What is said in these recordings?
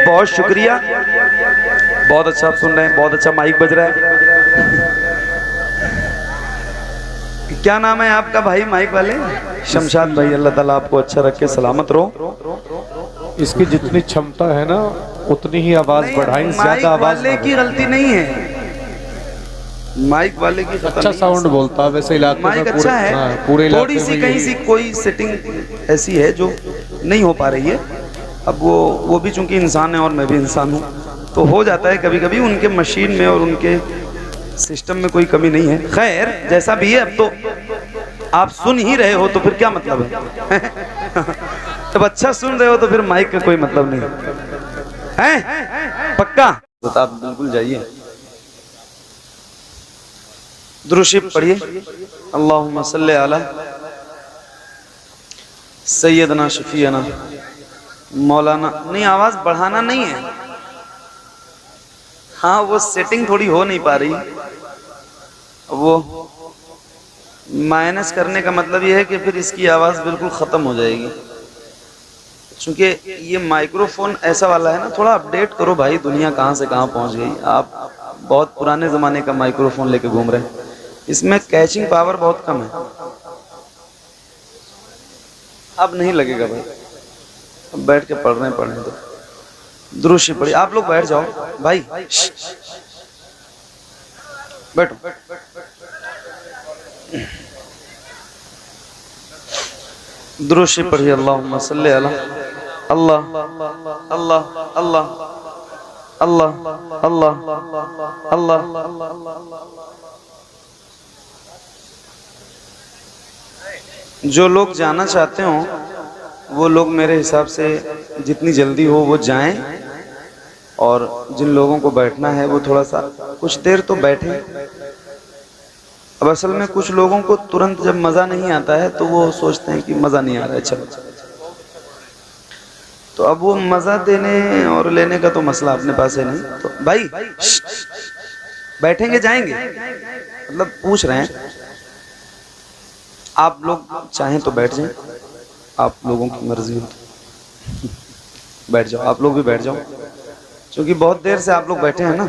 बहुत शुक्रिया, बहुत अच्छा आप सुन रहे हैं, बहुत अच्छा माइक बज रहा है। क्या नाम है आपका भाई माइक वाले? शमशाद भाई, अल्लाह ताला आपको अच्छा रखे, सलामत रहो। इसकी जितनी क्षमता है ना उतनी ही आवाज बढ़ाई, ज्यादा आवाज वाले की गलती नहीं है, माइक वाले की अच्छा साउंड बोलता है वैसे इलाके में, माइक अच्छा है, पूरे थोड़ी इलाके सी में कहीं सी कोई सेटिंग ऐसी है जो नहीं हो पा रही है। अब वो भी चूंकि इंसान है और मैं भी इंसान हूँ, तो हो जाता है कभी कभी उनके मशीन में और उनके सिस्टम में कोई कमी नहीं है। खैर जैसा भी है, अब तो आप सुन ही रहे हो तो फिर क्या मतलब है? जब अच्छा सुन रहे हो तो फिर माइक का कोई मतलब नहीं है। पक्का तो आप बिल्कुल जाइए, दुरूद पढ़िए, अल्लाहुम्मा सल्ली अला सैयदना शफीना मौलाना। नहीं, आवाज बढ़ाना नहीं है, हाँ वो सेटिंग थोड़ी हो नहीं पा रही, वो माइनस करने का मतलब ये है कि फिर इसकी आवाज बिल्कुल खत्म हो जाएगी। क्योंकि ये माइक्रोफोन ऐसा वाला है ना, थोड़ा अपडेट करो भाई, दुनिया कहाँ से कहाँ पहुंच गई। आप बहुत पुराने जमाने का माइक्रोफोन लेके घूम रहे हैं, इसमें कैचिंग पावर बहुत कम है। अब नहीं लगेगा भाई, अब बैठ के पढ़ रहे हैं, पढ़ने दो, दुरूद पढ़िए। आप लोग बैठ जाओ भाई, बैठो। दुरूद पढ़िए, अल्लाहुम्मा सल्ली अला अल्लाह अल्लाह अल्लाह अल्लाह अल्लाह अल्लाह। जो लोग जाना चाहते हो वो लोग मेरे हिसाब से जितनी जल्दी हो वो जाएं, और जिन लोगों को बैठना है वो थोड़ा सा कुछ देर तो बैठें। अब असल में कुछ लोगों को तुरंत जब मज़ा नहीं आता है तो वो सोचते हैं कि मज़ा नहीं आ रहा है, चलो। तो अब वो मज़ा देने और लेने का तो मसला अपने पास है नहीं। तो भाई बैठेंगे जाएंगे, मतलब पूछ रहे हैं। आप लोग चाहें तो बैठ जाएं, आप लोगों की मर्जी हो तो बैठ जाओ, आप लोग भी बैठ जाओ, क्योंकि बहुत देर से आप लोग बैठे हैं ना,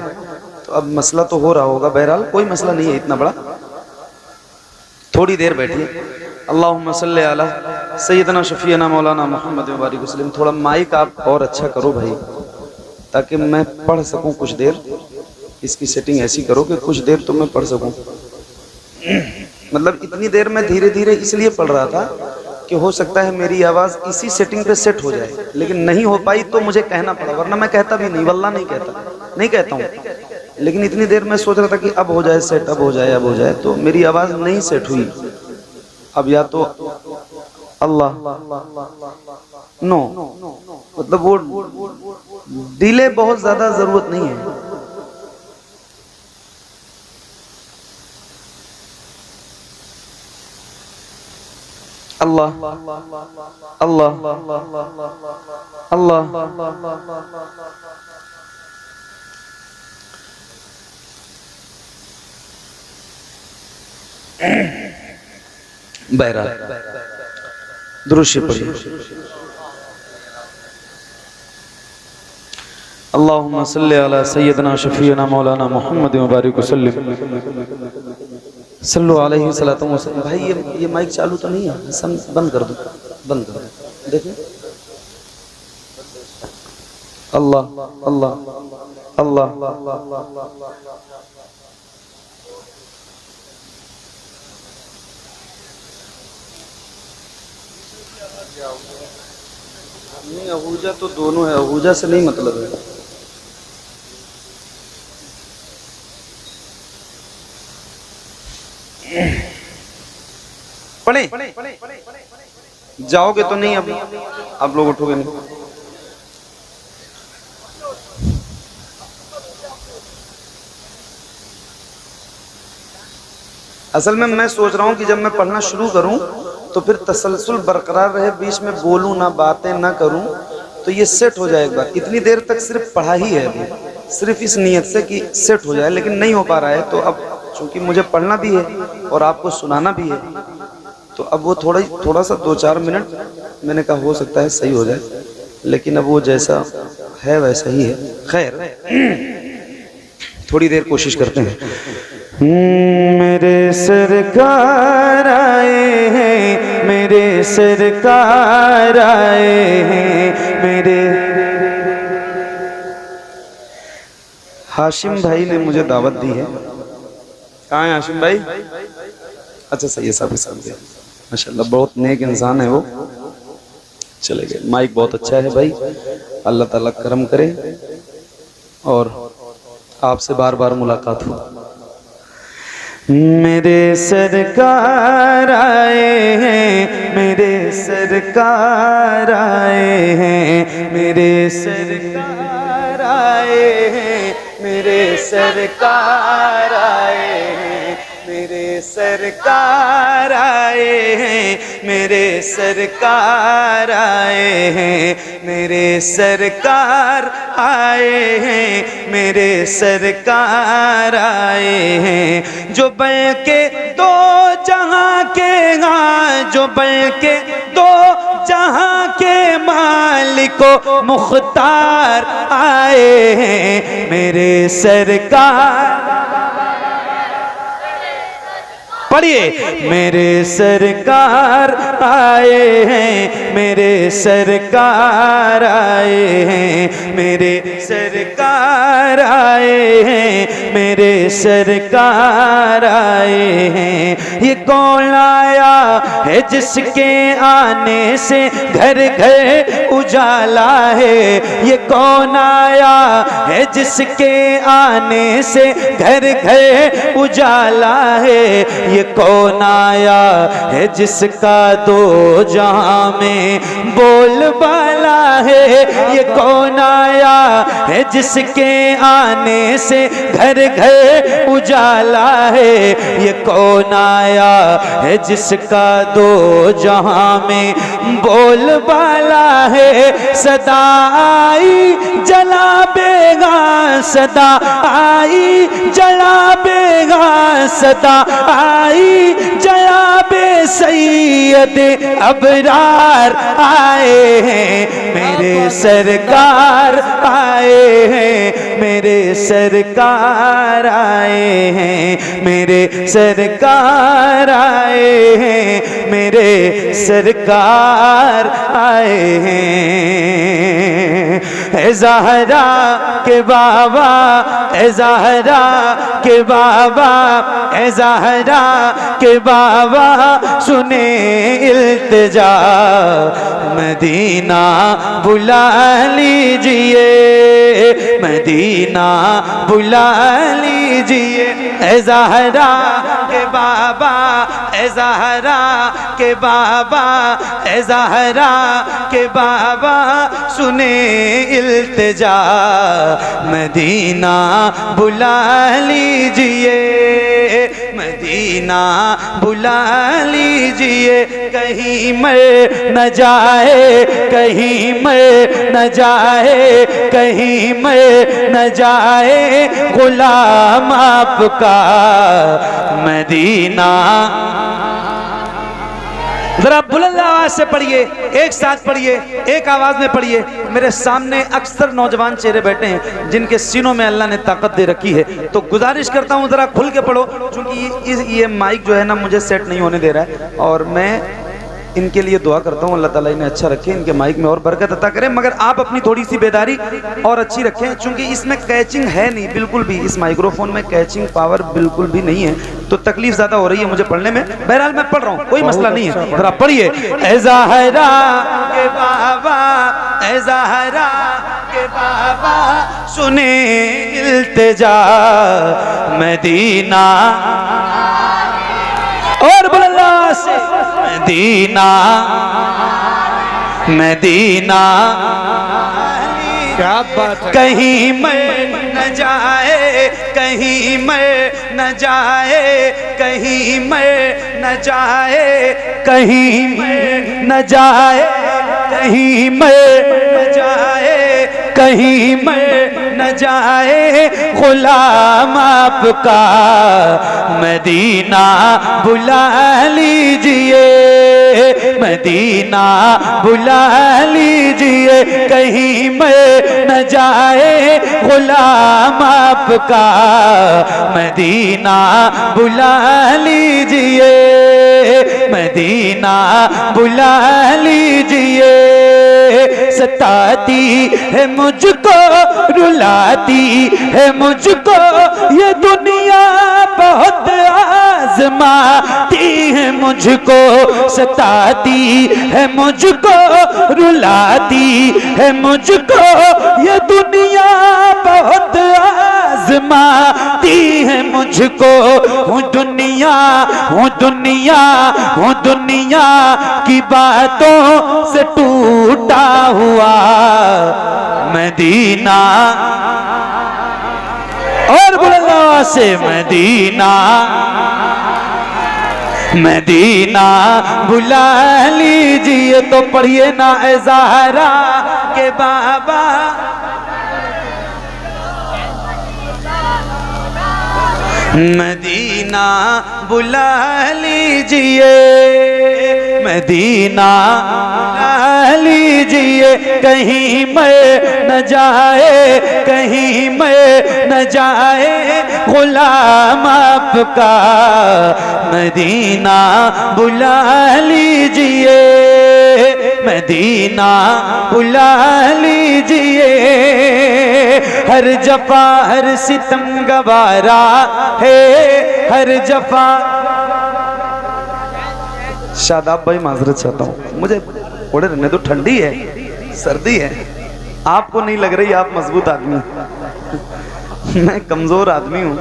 तो अब मसला तो हो रहा होगा। बहरहाल कोई मसला नहीं है इतना बड़ा, थोड़ी देर बैठिए। अल्लाहुम्मा सल्ली अला सैयदना शफीना मौलाना मोहम्मद मुबारक वसल्लम। थोड़ा माइक आप और अच्छा करो भाई, ताकि मैं पढ़ सकूं कुछ देर। इसकी सेटिंग ऐसी करो कि कुछ देर तो मैं पढ़ सकूं। मतलब इतनी देर मैं धीरे धीरे इसलिए पढ़ रहा था कि हो सकता है मेरी आवाज़ इसी सेटिंग पे सेट हो जाए, लेकिन नहीं हो पाई तो मुझे कहना पड़ा, वरना मैं कहता भी नहीं, वल्लाह नहीं कहता, नहीं कहता हूँ। लेकिन इतनी देर मैं सोच रहा था कि अब हो जाए सेट, अब हो जाए, अब हो जाए, तो मेरी आवाज़ नहीं सेट हुई। अब या तो अल्लाह नो, मतलब वो डिले बहुत ज़्यादा ज़रूरत नहीं है। अल्लाह अल्लाह अल्लाह बहरहाल दुरूद पढ़िए। अल्लाहुम्मा सल्ली अला सय्यदना शफीना मौलाना मोहम्मद मुबारक वसल्लम सल्लु अलैहि सलातु वसल्लम। भाई ये माइक चालू तो नहीं है, सब बंद कर दो, बंद कर दो, देखिए। अल्लाह अल्लाह अल्लाह नहीं, अहूजा तो दोनों है, अहूजा से नहीं मतलब है। पढ़े जाओगे तो नहीं, अभी आप लोग उठोगे नहीं। असल में मैं सोच रहा हूँ कि जब मैं पढ़ना शुरू करूँ तो फिर तसलसल बरकरार रहे, बीच में बोलूँ ना, बातें ना करूँ, तो ये सेट हो जाए एक बार। इतनी देर तक सिर्फ पढ़ा ही है अभी, सिर्फ इस नीयत से कि सेट हो जाए, लेकिन नहीं हो पा रहा है। तो अब चूँकि मुझे पढ़ना भी है और आपको सुनाना भी है, तो अब वो थोड़ा सा 2-4 मिनट मैंने कहा हो सकता है सही हो जाए, लेकिन अब वो जैसा है वैसा ही है। खैर थोड़ी देर कोशिश करते हैं। मेरे सरकार आए हैं, मेरे सरकार आए हैं, मेरे हाशिम भाई ने मुझे दावत दी है। कहाँ है हाशिम भाई? अच्छा सही है, साहब के साथ माशाल्लाह, बहुत नेक इंसान है वो। चले गए। माइक बहुत अच्छा है भाई, अल्लाह ताला करम करे और आपसे बार बार मुलाकात हो। मेरे सरकार आए हैं, मेरे सरकार आए हैं, मेरे सरकार आए हैं, मेरे सरकार आए हैं, मेरे सरकार आए हैं, मेरे सरकार आए हैं, मेरे सरकार आए हैं, मेरे सरकार आए हैं। जो बल के दो जहां के जो बल के दो जहां के मालिको मुख्तार आए हैं, मेरे सरकार। पढ़िए, मेरे सरकार आए हैं, मेरे सरकार आए हैं, मेरे सरकार आए हैं, मेरे सरकार आए हैं। ये कौन आया है जिसके आने से घर घर उजाला है? ये कौन आया है जिसके आने से घर घर उजाला है? ये कौन आया है जिसका दो जहां में बोलबाला है? ये कौन आया है जिसके आने से घर घर उजाला है? ये कौन आया है जिसका दो जहां में बोलबाला है? सदा आई जला बेगा, सदा आई जला बेगा, सदा आई जनाबे सैयद अबरार आए हैं, मेरे सरकार आए हैं, मेरे सरकार आए हैं, मेरे सरकार आए हैं, मेरे सरकार आए हैं। ए ज़हरा के बाबा, ए ज़हरा के बाबा, ए ज़हरा के बाबा सुने इल्तिजा, मदीना बुला लीजिए, मदीना बुला लीजिए। ए ज़हरा के बाबा, ए ज़हरा के बाबा, ए ज़हरा के बाबा सुने इल्तिजा, मदीना बुला लीजिए, मदीना बुला लीजिए। कहीं मर न जाए, कहीं मर न जाए, कहीं मर न जाए गुलाम आपका मदीना। जरा बुलंद आवाज से पढ़िए, एक साथ पढ़िए, एक आवाज में पढ़िए। मेरे सामने अक्सर नौजवान चेहरे बैठे हैं जिनके सीनों में अल्लाह ने ताकत दे रखी है, तो गुजारिश करता हूँ जरा खुल के पढ़ो, क्योंकि ये माइक जो है ना मुझे सेट नहीं होने दे रहा है, और मैं इनके लिए दुआ करता हूँ अल्लाह ताला इन्हें अच्छा रखे, इनके माइक में और बरकत अता करें। मगर आप अपनी थोड़ी सी बेदारी और अच्छी रखें, क्योंकि इसमें कैचिंग है नहीं बिल्कुल भी, इस माइक्रोफोन में कैचिंग पावर बिल्कुल भी नहीं है, तो तकलीफ ज्यादा हो रही है मुझे पढ़ने में। बहरहाल मैं पढ़ रहा हूँ, कोई मसला नहीं है। जरा पढ़िए। ए ज़हरा के बाबा, ए ज़हरा के बाबा सुने इल्तिजा, मदीना और बुलंदा से मदीना, मदीना। क्या बात है। कहीं मर न जाए, कहीं मर न जाए, कहीं मर न जाए, कहीं मर न जाए, कहीं मर न जाए कहीं मर न जाए गुलाम आपका, मदीना बुला लीजिए, मदीना बुला लीजिए, कहीं मर न जाए गुलाम आपका, मदीना बुला लीजिए, मदीना बुला लीजिए। सताती है मुझको, रुलाती है मुझको ये दुनिया, बहुत आजमाती है मुझको, सताती है मुझको, रुलाती है मुझको ये दुनिया, बहुत आजमाती है मुझको। हूँ दुनिया, हूँ दुनिया, हूँ दुनिया की बातों से टूटा हुआ, मदीना और बुलंद से मदीना, मदीना बुला लीजिए। तो पढ़िए ना ए ज़हरा के बाबा, मदीना बुला लीजिए, मदीना बुला लीजिए, कहीं मर न जाए, कहीं मर न जाए गुलाम आपका, मदीना बुला लीजिए, मदीना बुला लीजिए। हर जफा हर सितम गवारा है, हर जफा। शादाब भाई माजरत चाहता हूँ, मुझे ओढ़े रहने दो, ठंडी है, सर्दी है। आपको नहीं लग रही, आप मजबूत आदमी, मैं कमजोर आदमी हूँ,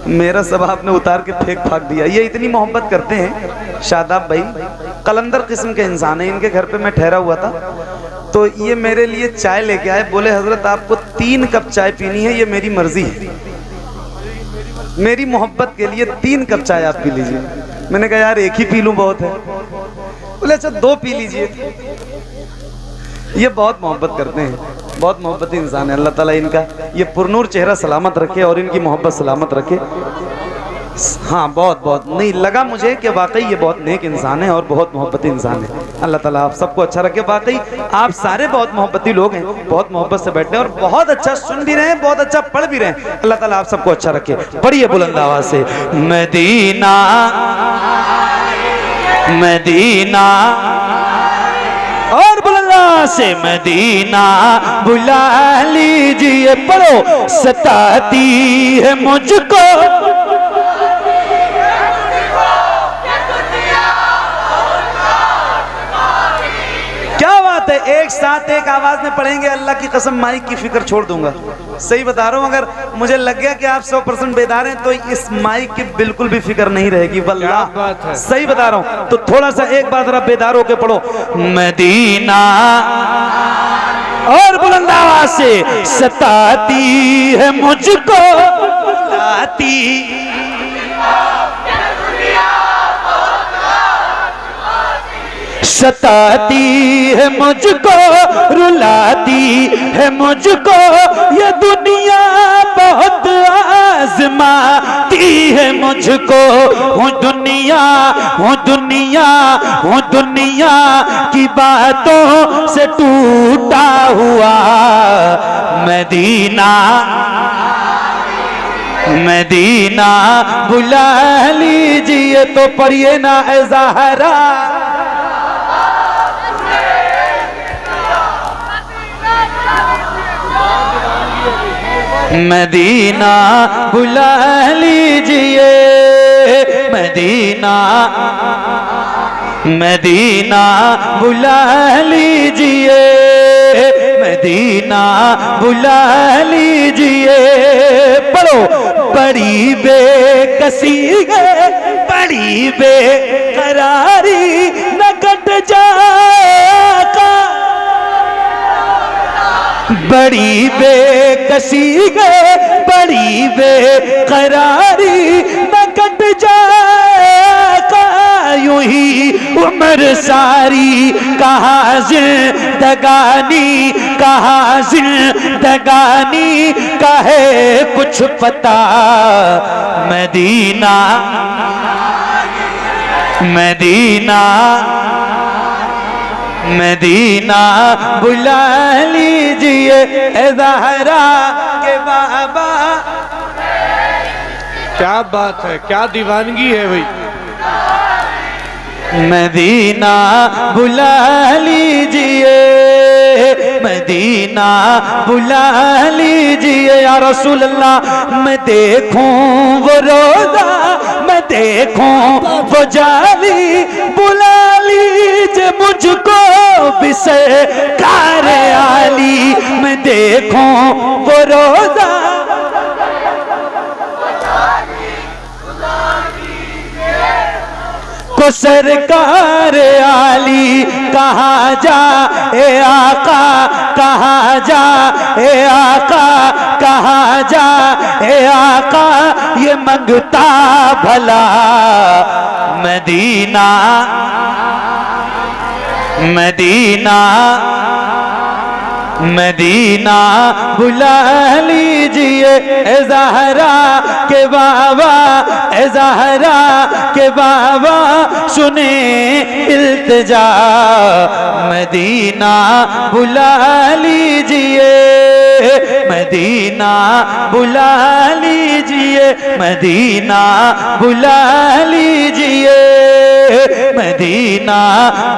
मेरा सब आपने उतार के फेंक फाक दिया। ये इतनी मोहब्बत करते हैं शादाब भाई, कलंदर किस्म के इंसान है। इनके घर पे मैं ठहरा हुआ था, तो ये मेरे लिए चाय लेके आए, बोले हजरत आपको 3 कप चाय पीनी है, ये मेरी मर्जी है, मेरी मोहब्बत के लिए 3 कप चाय आप पी लीजिए। मैंने कहा यार एक ही पी लूं बहुत है, बोले अच्छा 2 पी लीजिए। ये बहुत मोहब्बत करते हैं, बहुत मोहब्बती इंसान है। अल्लाह ताला इनका ये पुरनूर चेहरा सलामत रखे और इनकी मोहब्बत सलामत रखे। हाँ बहुत बहुत नहीं लगा मुझे कि वाकई ये बहुत नेक इंसान है और बहुत मोहब्बती इंसान है। अल्लाह ताला आप सबको अच्छा रखे। वाकई आप सारे बहुत मोहब्बती लोग हैं, बहुत मोहब्बत से बैठते हैं और बहुत अच्छा सुन भी रहे हैं, बहुत अच्छा पढ़ भी रहे हैं। अल्लाह ताला आप सबको अच्छा रखे। पढ़िए बुलंद आवाज से, मदीना मदीना और बुलंदा से मदीना बुला लीजिए। पढ़ो, सताती है मुझको, क्या बात है, एक साथ एक आवाज में पढ़ेंगे। अल्लाह की कसम माइक की फिक्र छोड़ दूंगा, सही बता रहा हूँ। अगर मुझे लग गया कि आप 100% बेदार हैं तो इस माइक की बिल्कुल भी फिक्र नहीं रहेगी, वल्लाह सही बता रहा हूँ। तो थोड़ा सा एक बार जरा बेदार होके पढ़ो, मदीना और बुलंद आवाज से, सताती है मुझको, लाती सताती है मुझको, रुलाती है मुझको ये दुनिया, बहुत आजमाती है मुझको। हूँ दुनिया, हूँ दुनिया, हूँ दुनिया की बातों से टूटा हुआ, मदीना मदीना बुला लीजिए। तो पढ़िए ना ए ज़हरा, मदीना बुला लीजिए, मदीना मदीना बुला लीजिए, मदीना बुला लीजिए। पढ़ो, बड़ी बेकसी है, बड़ी बेकरारी न कट जाएगा, बड़ी बेकसी है, बड़ी बेकरारी न कट जाएगा, यूं ही उम्र सारी, कहाँ जिंदगानी, कहाँ जिंदगानी का है कुछ पता। मदीना मदीना मदीना बुला लीजिए ए ज़हरा के बाबा। क्या बात है, क्या दीवानगी है भाई। मदीना बुला लीजिए, मदीना बुला लीजिए या रसूल अल्लाह। मैं देखूं वो रोजा, मैं देखूं वो जाली, बुला लीजिए मुझको भी सरकार आली। मैं देखूं वो रोजा, को सरकार आली। कहाँ जा ए आका, कहाँ जा ए आका, कहाँ जा ए आका, ये मंगता भला। मदीना मदीना मदीना बुला लीजिए ए ज़हरा के बाबा, ए ज़हरा के बाबा सुने इल्तिजा। मदीना बुला लीजिए, मदीना बुला लीजिए, मदीना बुला लीजिए, मदीना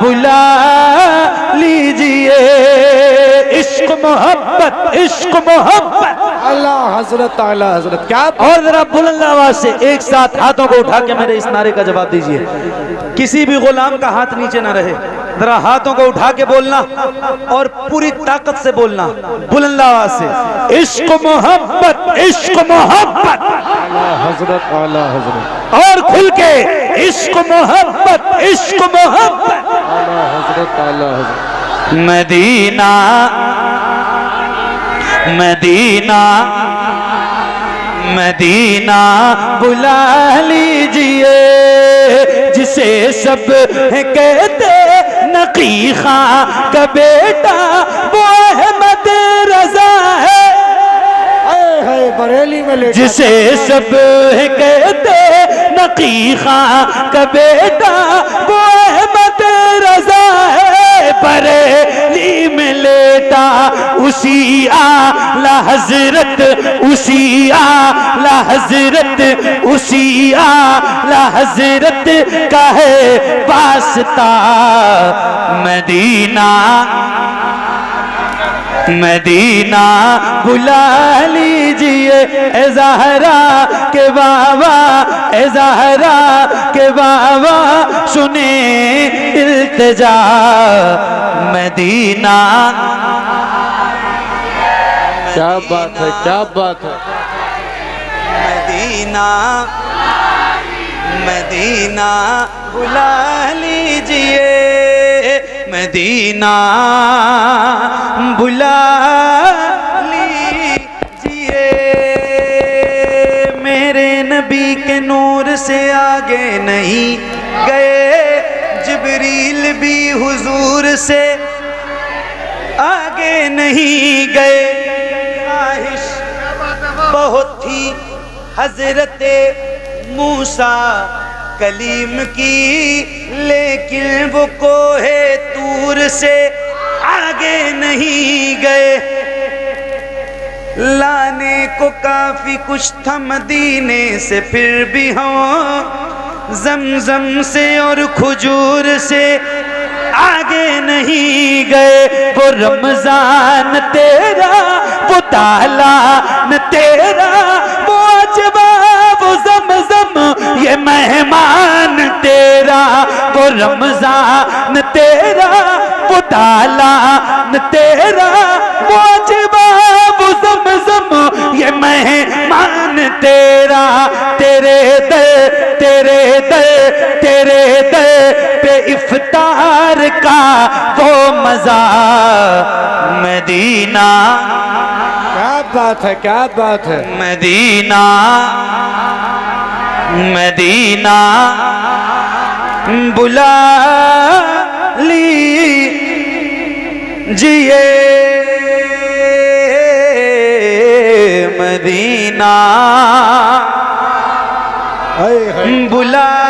बुला लीजिए। इश्क मोहब्बत, इश्क मोहब्बत। अल्लाह हजरत, आला हजरत, क्या। और जरा बुलंद आवाज से एक साथ हाथों को उठा के मेरे इस नारे का जवाब दीजिए। किसी भी गुलाम का हाथ नीचे ना रहे, जरा हाथों को उठा के बोलना और पूरी ताकत से बोलना बुलंद आवाज से। इश्क मोहब्बत, इश्क मोहब्बत। आला हजरत, आला हजरत। और खुल के इश्क मोहब्बत, इश्क मोहब्बत। आला हजरत, आला हजरत। मदीना मदीना मदीना बुला लीजिए, जिसे सब कहते नकी खां का बेटा वो अहमद रजा है। बरेली में ले, जिसे सब कहते नकी खां का बेटा वो अहमद रजा है। बरेली में लेटा उसी आला हजरत, उसी आला हजरत, उसी आला हजरत का है वास्ता। मदीना मदीना बुला लीजिए ए ज़हरा के बाबा, ए ज़हरा के बाबा सुने इल्तिजा। मदीना क्या बात है, क्या बात है। मदीना मदीना बुला लीजिए, मदीना बुला लीजिए। मेरे नबी के नूर से आगे नहीं गए, जिब्रील भी हुजूर से आगे नहीं गए। ख्वाहिश बहुत थी हजरते मूसा कलीम की, लेकिन वो कोहे तूर से आगे नहीं गए। लाने को काफी कुछ था मदीने से, फिर भी हम जमजम से और खजूर से आगे नहीं गए। वो रमजान तेरा, वो तालान तेरा, वो अजबा, वो जमजम ये मेहमान तेरा। वो रमजान तेरा, वो तालान तेरा, वो अजबा, वो जमजम ये मेहमान तेरा। तेरे दर, तेरे दर, तेरे दर पे इफ्तार का वो मजा। मदीना क्या बात है, क्या बात है। मदीना मदीना बुला लीजिए मदीना, बुला